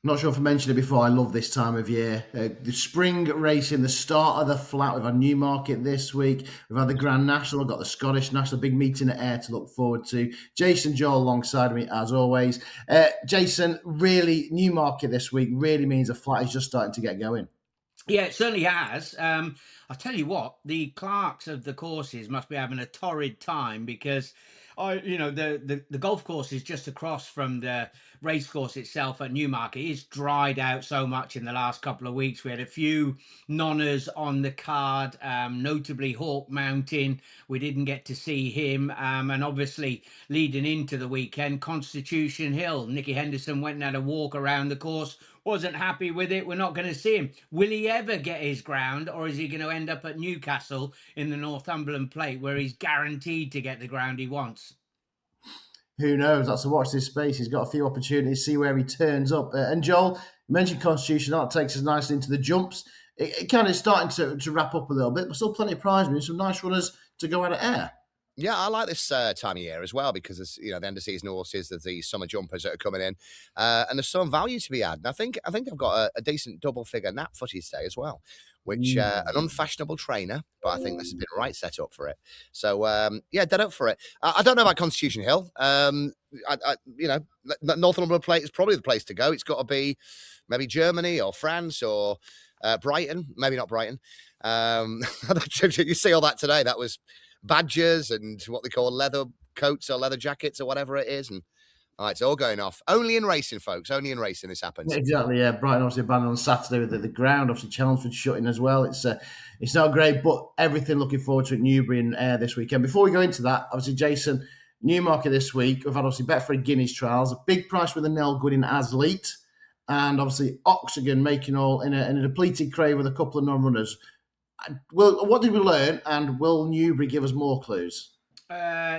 Not sure if I mentioned it before. I love this time of year. The spring racing, the start of the flat. We've had Newmarket this week. We've had the Grand National. We've got the Scottish National. Big meeting at Ayr to look forward to. Jason Joel alongside me as always. Jason, really, Newmarket this week really means the flat is just starting to get going. Yeah, it certainly has. I'll tell you what, the clerks of the courses must be having a torrid time because the golf course is just across from the race course itself at Newmarket. It's dried out so much in the last couple of weeks. We had a few nonners on the card, notably Hawk Mountain. We didn't get to see him. And obviously leading into the weekend, Constitution Hill. Nicky Henderson went and had a walk around the course, wasn't happy with it. We're not going to see him. Will he ever get his ground, or is he going to end up at Newcastle in the Northumberland Plate where he's guaranteed to get the ground he wants? Who knows? That's a watch this space. He's got a few opportunities, see where he turns up. And Joel, you mentioned Constitution. That takes us nicely into the jumps. It kind of starting to wrap up a little bit, but still plenty of prize money. Some nice runners to go out of Ayr. Yeah, I like this time of year as well because there's the end of season horses, there's the summer jumpers that are coming in, and there's some value to be had. And I think I've got a decent double figure nap footy today as well, which an unfashionable trainer, but I think this has been the right setup for it. So dead up for it. I don't know about Constitution Hill. Northumberland Plate is probably the place to go. It's got to be maybe Germany or France or Brighton, maybe not Brighton. You see all that today. That was badges and what they call leather coats or leather jackets or whatever it is. And it's all going off. Only in racing, folks. Only in racing this happens. Exactly, yeah. Brighton obviously abandoned on Saturday with the ground. Obviously, Chelmsford shutting as well. It's not great, but everything looking forward to at Newbury and Ayr this weekend. Before we go into that, obviously, Jason, Newmarket this week. We've had obviously Betfred Guineas trials, a big price with a Nell Gooding as lead, and obviously Oxygen making all in a depleted crave with a couple of non-runners. What did we learn, and will Newbury give us more clues?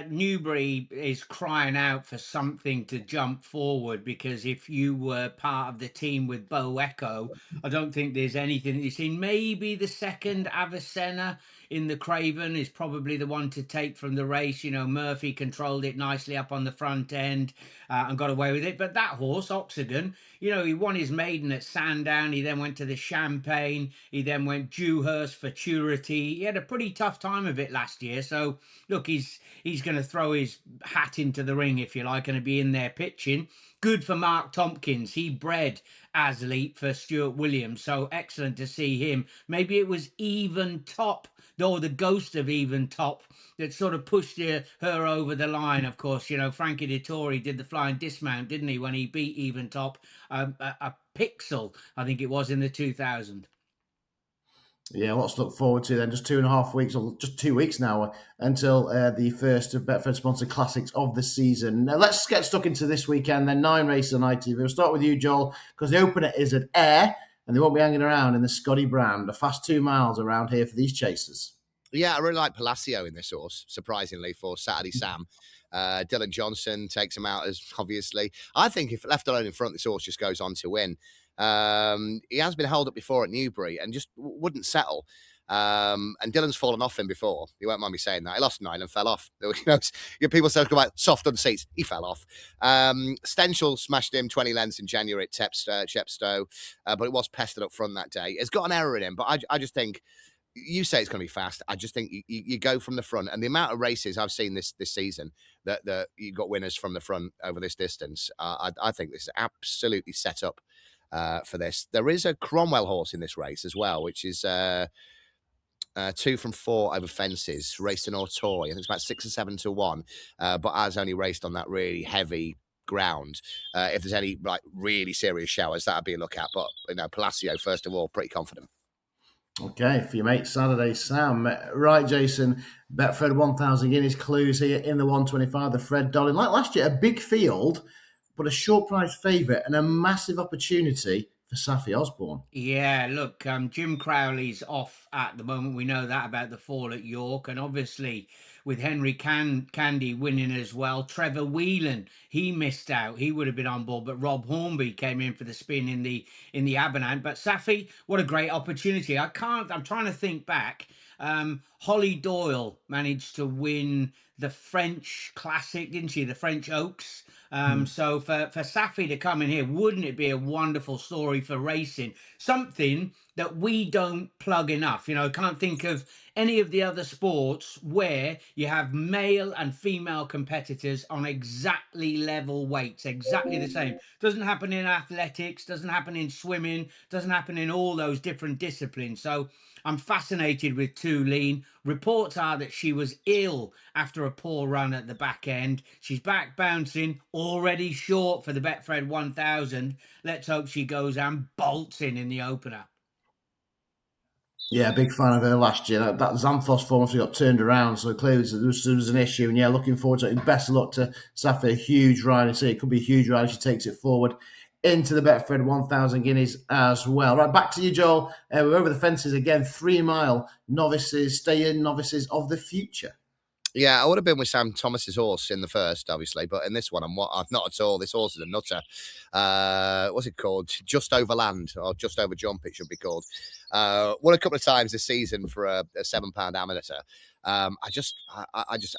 Newbury is crying out for something to jump forward because if you were part of the team with Bo Echo, I don't think there's anything that you've seen. Maybe the second Avicenna in the Craven is probably the one to take from the race. Murphy controlled it nicely up on the front end and got away with it. But that horse, Oxygen, he won his maiden at Sandown. He then went to the Champagne. He then went Dewhurst Futurity. He had a pretty tough time of it last year. So, look, he's going to throw his hat into the ring, if you like, and be in there pitching. Good for Mark Tompkins. He bred Asleep for Stuart Williams. So excellent to see him. Maybe it was Even Top, or the ghost of Even Top, that sort of pushed her over the line. Of course, Frankie Dettori did the flying dismount, didn't he, when he beat Even Top, a pixel, I think it was, in the 2000. Yeah, lots to look forward to then. Just 2.5 weeks, or just 2 weeks now, until the first of Betfred sponsored classics of the season. Now, let's get stuck into this weekend. Then 9 races on ITV. We'll start with you, Joel, because the opener is at Ayr, and they won't be hanging around in the Scotty brand. A fast 2 miles around here for these chasers. Yeah, I really like Palacio in this horse, surprisingly, for Saturday Sam. Dylan Johnson takes him out, as obviously. I think if left alone in front, this horse just goes on to win. He has been held up before at Newbury and just wouldn't settle. And Dylan's fallen off him before. You won't mind me saying that. He lost 9 and fell off. People say about soft on seats. He fell off. Stenchel smashed him 20 lengths in January at Chepstow, but it was pestered up front that day. It's got an error in him, but I just think, you say it's going to be fast. I just think you go from the front, and the amount of races I've seen this season that you got winners from the front over this distance. I think this is absolutely set up for this. There is a Cromwell horse in this race as well, which is 2 from 4 over fences, raced in Autoy. I think it's about 6 or 7 to 1, but has only raced on that really heavy ground. If there's any really serious showers, that'd be a look at. But Palacio, first of all, pretty confident. Okay, for your mate Saturday Sam. Right, Jason, Betfred 1,000 guineas clues here in the 125, the Fred Dolan. Like last year, a big field, but a short price favourite and a massive opportunity for Safi Osborne. Yeah, look, Jim Crowley's off at the moment. We know that about the fall at York, and obviously with Henry Candy winning as well. Trevor Whelan, he missed out. He would have been on board, but Rob Hornby came in for the spin in the Abanant. But Safi, what a great opportunity! I'm trying to think back. Holly Doyle managed to win the French Classic, didn't she? The French Oaks So for Safi to come in here, wouldn't it be a wonderful story for racing? Something that we don't plug enough. I can't think of any of the other sports where you have male and female competitors on exactly level weights, exactly the same. Doesn't happen in athletics, doesn't happen in swimming, doesn't happen in all those different disciplines. So I'm fascinated with Tulane. Reports are that she was ill after a poor run at the back end. She's back bouncing, already short for the Betfred 1000. Let's hope she goes and bolts in the opener. Yeah, big fan of her last year. That Xanthos form obviously got turned around, so clearly there was an issue. And yeah, looking forward to it. And best of luck to Safi. A huge ride. I see it could be a huge ride if she takes it forward into the Betfred 1000 guineas as well. Right, back to you, Joel. We're over the fences again. 3 mile novices, stay in novices of the future. Yeah, I would have been with Sam Thomas's horse in the first, obviously, but in this one, I'm not at all. This horse is a nutter. What's it called? Just Over Land, or Just Over Jump, it should be called. Won a couple of times this season for a £7 amateur. I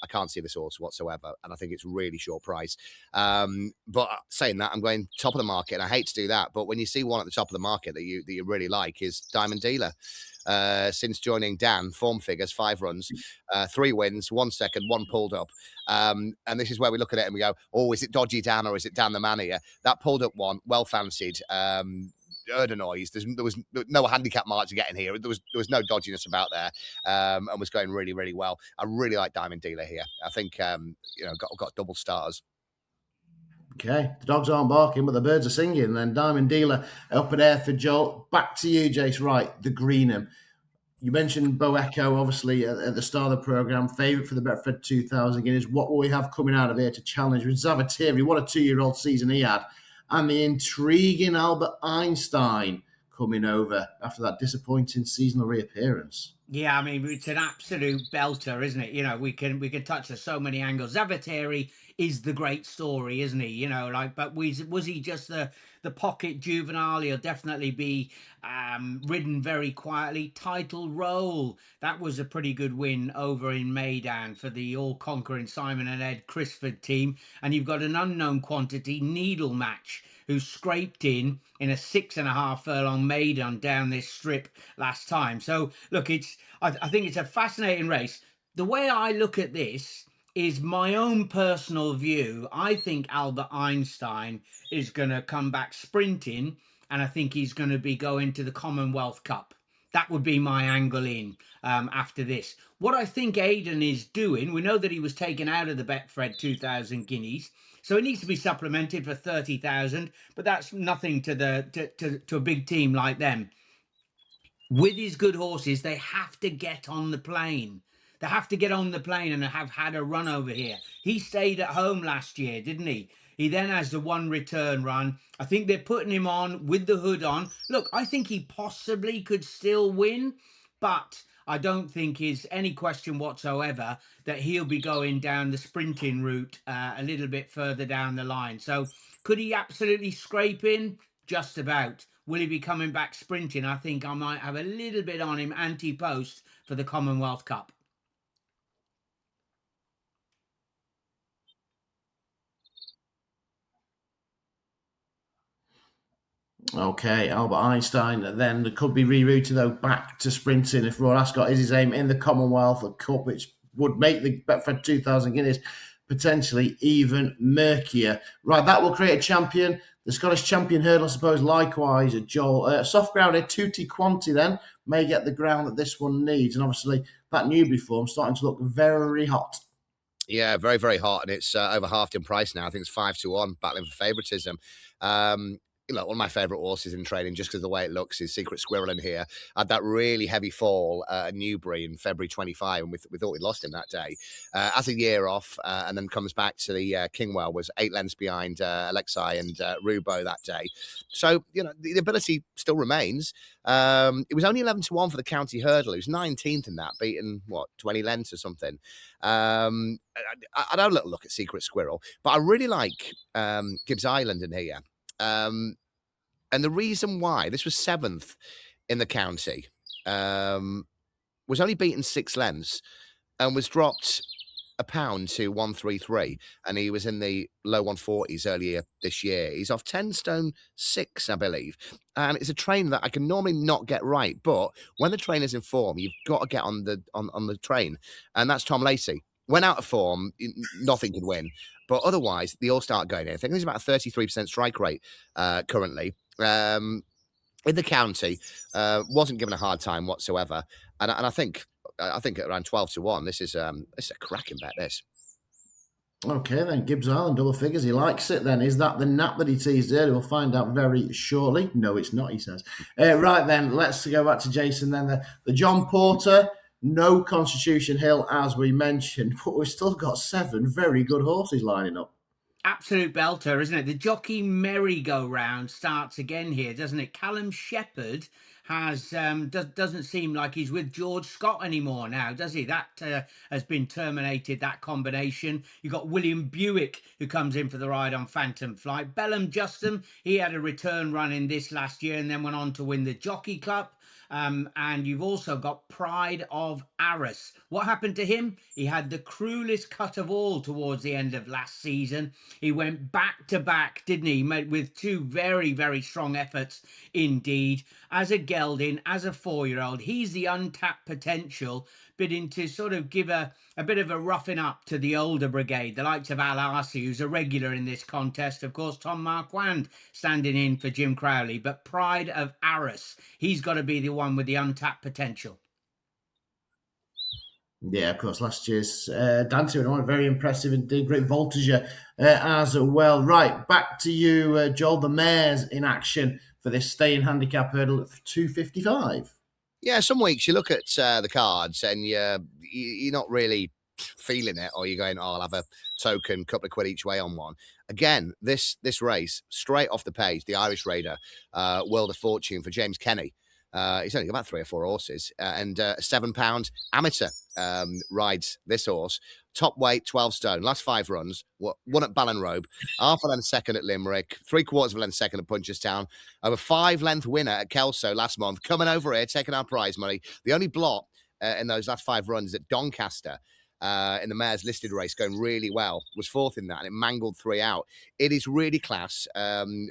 can't see this horse whatsoever, and I think it's really short price. But saying that, I'm going top of the market, and I hate to do that, but when you see one at the top of the market that you really like is Diamond Dealer. Since joining Dan, form figures, 5 runs, 3 wins, 1 second, 1 pulled up. And this is where we look at it and we go, oh, is it dodgy Dan or is it Dan the man here? That pulled up one, well fancied, heard a noise. There was no handicap mark to get in here. There was no dodginess about there, and was going really, really well. I really like Diamond Dealer here. I think got double stars. Okay, the dogs aren't barking, but the birds are singing. Then Diamond Dealer up at Ayr for Joel. Back to you, Jace. Right, the Greenham. You mentioned Bo Echo, obviously, at the start of the programme, favourite for the Betfred 2000 guineas. What will we have coming out of here to challenge with Zavatieri? What a 2-year-old season he had. And the intriguing Albert Einstein coming over after that disappointing seasonal reappearance. Yeah, I mean, it's an absolute belter, isn't it? We can touch on so many angles. Zavatieri is the great story, isn't he? But was he just the pocket juvenile? He'll definitely be ridden very quietly. Title Roll, that was a pretty good win over in Maidan for the all-conquering Simon and Ed Crisford team. And you've got an unknown quantity, Needle Match, who scraped in a 6.5 furlong maiden down this strip last time. So look, I think it's a fascinating race. The way I look at this is my own personal view. I think Albert Einstein is going to come back sprinting, and I think he's going to be going to the Commonwealth Cup. That would be my angle in after this. What I think Aidan is doing, we know that he was taken out of the Betfred 2000 guineas, so it needs to be supplemented for 30,000, but that's nothing to a big team like them. With his good horses, they have to get on the plane. They have to get on the plane and have had a run over here. He stayed at home last year, didn't he? He then has the 1 return run. I think they're putting him on with the hood on. Look, I think he possibly could still win, but I don't think there's any question whatsoever that he'll be going down the sprinting route a little bit further down the line. So could he absolutely scrape in? Just about. Will he be coming back sprinting? I think I might have a little bit on him anti-post for the Commonwealth Cup. Okay, Albert Einstein then could be rerouted though back to sprinting if Roy Ascot is his aim in the Commonwealth Cup, which would make the Betfred 2000 guineas potentially even murkier. Right, that will create a champion. The Scottish champion hurdle, I suppose, likewise, Joel. Soft grounded Tutti Quanti then may get the ground that this one needs. And obviously that Newbury form starting to look very hot. Yeah, very, very hot. And it's over halved in price now. I think it's 5-1, battling for favouritism. One of my favourite horses in training, just because of the way it looks, is Secret Squirrel in here. Had that really heavy fall at Newbury in February 25, and we thought we'd lost him that day. Has a year off, and then comes back to the Kingwell, was 8 lengths behind Alexei and Rubo that day. So, the ability still remains. It was only 11-1 for the county hurdle. It was 19th in that, beaten, 20 lengths or something. I had a little look at Secret Squirrel, but I really like Gibbs Island in here. And the reason why, this was 7th in the county, was only beaten 6 lengths and was dropped a pound to 133, and he was in the low 140s earlier this year. He's off 10 stone 6, I believe. And it's a train that I can normally not get right, but when the trainer's in form, you've got to get on the train. And that's Tom Lacey. When out of form, nothing could win. But otherwise, they all start going in. I think there's about a 33% strike rate currently. In the county, wasn't given a hard time whatsoever. And I think at around 12 to 1, this is a cracking bet, this. Okay, then Gibbs Island, double figures. He likes it then. Is that the nap that he teased earlier? We'll find out very shortly. No, it's not, he says. Right then, let's go back to Jason then. The John Porter, no Constitution Hill, as we mentioned, but we've still got 7 very good horses lining up. Absolute belter, isn't it? The jockey merry-go-round starts again here, doesn't it? Callum Shepherd has doesn't seem like he's with George Scott anymore now, does he? That has been terminated, that combination. You've got William Buick, who comes in for the ride on Phantom Flight. Bellum Justin, he had a return run in this last year and then went on to win the Jockey Club. And you've also got Pride of Arras. What happened to him? He had the cruelest cut of all towards the end of last season. He went back to back, didn't he? With 2 very, very strong efforts indeed. As a gelding, as a 4-year-old, he's the untapped potential, bidding to sort of give a bit of a roughing up to the older brigade, the likes of Al Arcee, who's a regular in this contest. Of course, Tom Marquand standing in for Jim Crowley, but Pride of Arras, he's got to be the one with the untapped potential. Yeah, of course, last year's Dante went very impressive indeed. Great voltage as well. Right, back to you, Joel. The mares in action for this staying handicap hurdle at 255. Yeah, some weeks you look at the cards and you're not really feeling it, or you're going, oh, I'll have a token, couple of quid each way on one. Again, this race, straight off the page, the Irish Raider, World of Fortune for James Kenny. He's only got about 3 or 4 horses, and a £7 amateur rides this horse. Top weight, 12 stone. Last 5 runs. Won at Ballinrobe. Half a length second at Limerick. 3/4 of a length second at Punchestown. Over 5-length winner at Kelso last month. Coming over here, taking our prize money. The only blot in those last 5 runs at Doncaster, in the mare's listed race, going really well, was 4th in that, and it mangled 3 out. It is really class.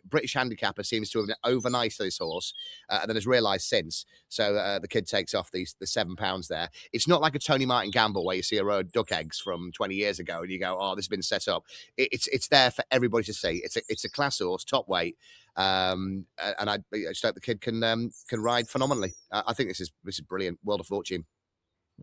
British handicapper seems to have been over nice to this horse, and then has realised since. So the kid takes off the £7 there. It's not like a Tony Martin gamble where you see a row of duck eggs from 20 years ago and you go, oh, this has been set up. It's there for everybody to see. It's a class horse, top weight. And I just hope the kid can ride phenomenally. I think this is brilliant. World of Fortune.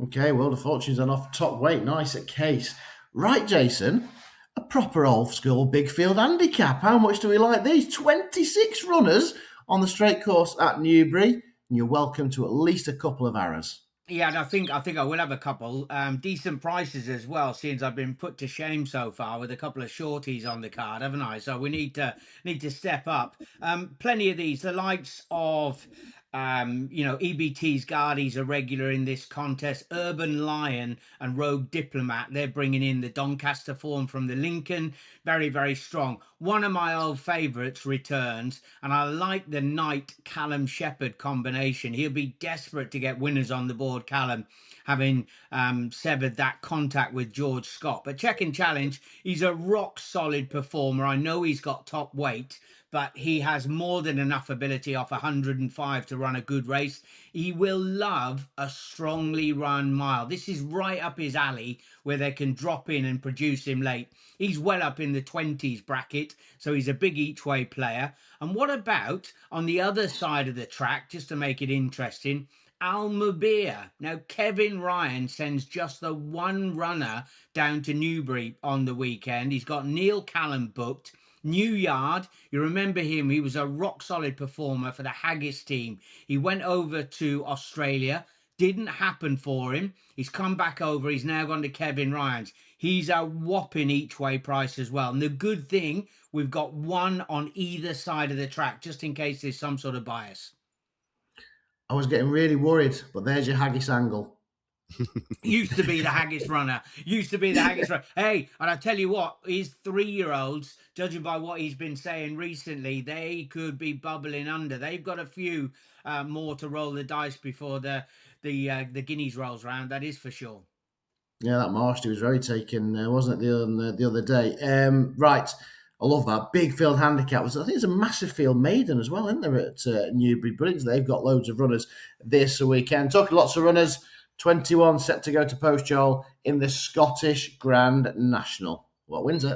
Okay, World of Fortune's on off top weight. Nice at Case. Right, Jason, a proper old school big field handicap. How much do we like these? 26 runners on the straight course at Newbury. And you're welcome to at least a couple of arrows. Yeah, and I think I will have a couple decent prices as well, since I've been put to shame so far with a couple of shorties on the card, haven't I? So we need to step up. Plenty of these, the likes of EBT's Guardies are regular in this contest. Urban Lion and Rogue Diplomat, they're bringing in the Doncaster form from the Lincoln. Very, very strong. One of my old favourites returns, and I like the Knight Callum Shepherd combination. He'll be desperate to get winners on the board, Callum, having severed that contact with George Scott. But Check and Challenge, he's a rock solid performer. I know he's got top weight, but he has more than enough ability off 105 to run a good race. He will love a strongly run mile. This is right up his alley, where they can drop in and produce him late. He's well up in the 20s bracket, so he's a big each way player. And what about on the other side of the track, just to make it interesting, Almubir. Now, Kevin Ryan sends just the one runner down to Newbury on the weekend. He's got Neil Callum booked. New Yard, you remember him, he was a rock solid performer for the Haggis team. He went over to Australia, didn't happen for him. He's come back over, he's now gone to Kevin Ryan's. He's a whopping each way price as well. And the good thing, we've got one on either side of the track, just in case there's some sort of bias. I was getting really worried, but there's your Haggis angle. Used to be the Haggis runner. Hey, and I tell you what, his 3-year-olds, judging by what he's been saying recently, they could be bubbling under. They've got a few more to roll the dice before the guineas rolls round. That is for sure. Yeah, that Marsty was very taken, wasn't it, the other day? Right, I love that. Big field handicap. I think it's a massive field maiden as well, isn't there, at Newbury? Brilliant. They've got loads of runners this weekend. Talking lots of runners. 21 set to go to post, Joel, in the Scottish Grand National. What wins it?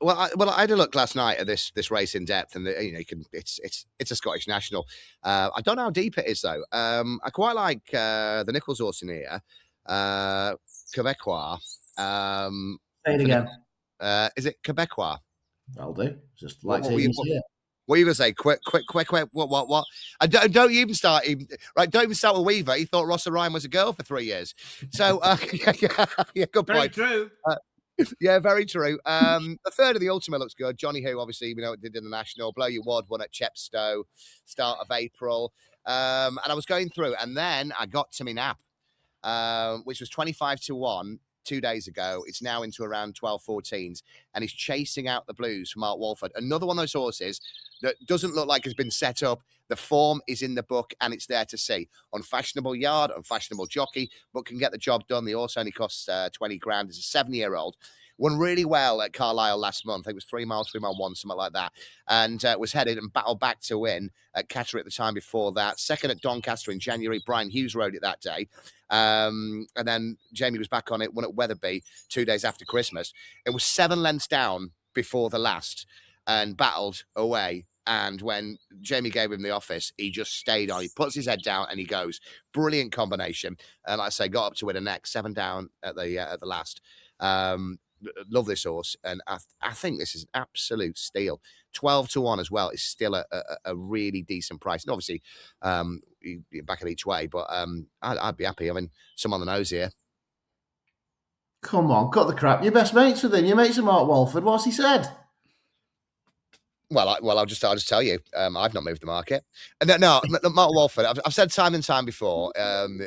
Well, I had a look last night at this race in depth, and it's a Scottish national. I don't know how deep it is though. I quite like the Nichols horse in here, Quebecois. Say it again. Is it Quebecois? That'll do. Just like What to were hear you- you say it. What are you gonna say? Quick! What? And don't you even start. Right? Don't even start with Weaver. He thought Rossa Ryan was a girl for 3 years. So yeah, good Very point. true. Yeah, very true. The third of the Ultimate looks good. Johnny Who, obviously, we know it did in the National. Blow Your Wad won at Chepstow, start of April. And I was going through, and then I got to my nap, which was 25-1 2 days ago. It's now into around 12-14s, and he's chasing out the Blues from Mark Walford. Another one of those horses that doesn't look like it's been set up. The form is in the book, and it's there to see. Unfashionable yard, unfashionable jockey, but can get the job done. The horse only costs 20 grand. It's a 7-year-old. Won really well at Carlisle last month. I think it was 3 miles, 3 mile 1, something like that. And was headed and battled back to win at Catterick the time before that. Second at Doncaster in January. Brian Hughes rode it that day. And then Jamie was back on it, won at Wetherby 2 days after Christmas. It was 7 lengths down before the last and battled away. And when Jamie gave him the office, he just stayed on. He puts his head down and he goes. Brilliant combination. And like I say, got up to win a neck, 7 down at the last. Love this horse, and I think this is an absolute steal. 12-1 as well is still a really decent price. And obviously, you back it each way, but I'd be happy having some on the nose here. Come on, cut the crap. Your best mates with him. Your mates are Mark Walford. What's he said? Well, I'll just tell you, I've not moved the market. No, Mark Walford. I've said time and time before. I've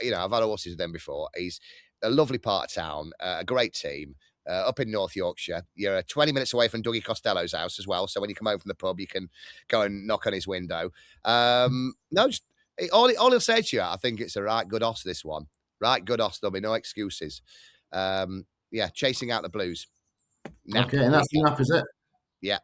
had horses with him before. He's a lovely part of town, a great team. Up in North Yorkshire, you're 20 minutes away from Dougie Costello's house as well. So when you come home from the pub, you can go and knock on his window. No, just all he'll say to you, I think it's a right good horse. This one, right good horse. There'll be no excuses. Chasing out the Blues. Okay, and that's enough, is it? Yeah.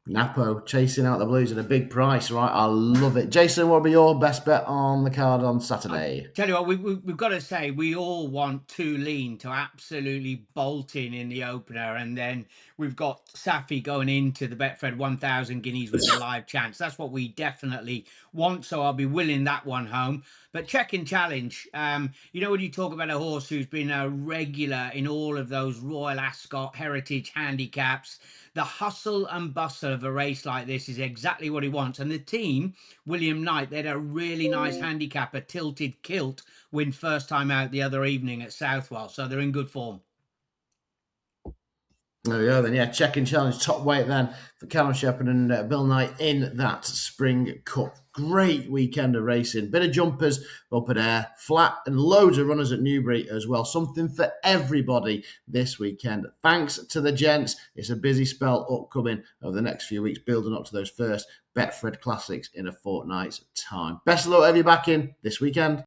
Napo chasing out the Blues at a big price, right? I love it. Jason, what will be your best bet on the card on Saturday? Tell you what, we've got to say we all want Too Lean to absolutely bolt in the opener, and then we've got Safi going into the Betfred 1,000 guineas with a live chance. That's what we definitely want, so I'll be willing that one home. But check and challenge. When you talk about a horse who's been a regular in all of those Royal Ascot Heritage handicaps, the hustle and bustle of a race like this is exactly what he wants. And the team, William Knight, they had a really nice handicap, a tilted kilt win first time out the other evening at Southwell. So they're in good form. There we go then. Yeah, check and challenge top weight then for Callum Shepherd and Bill Knight in that Spring Cup. Great weekend of racing. Bit of jumpers up at Ayr, flat, and loads of runners at Newbury as well. Something for everybody this weekend. Thanks to the gents. It's a busy spell upcoming over the next few weeks, building up to those first Betfred Classics in a fortnight's time. Best of luck, have you back in this weekend.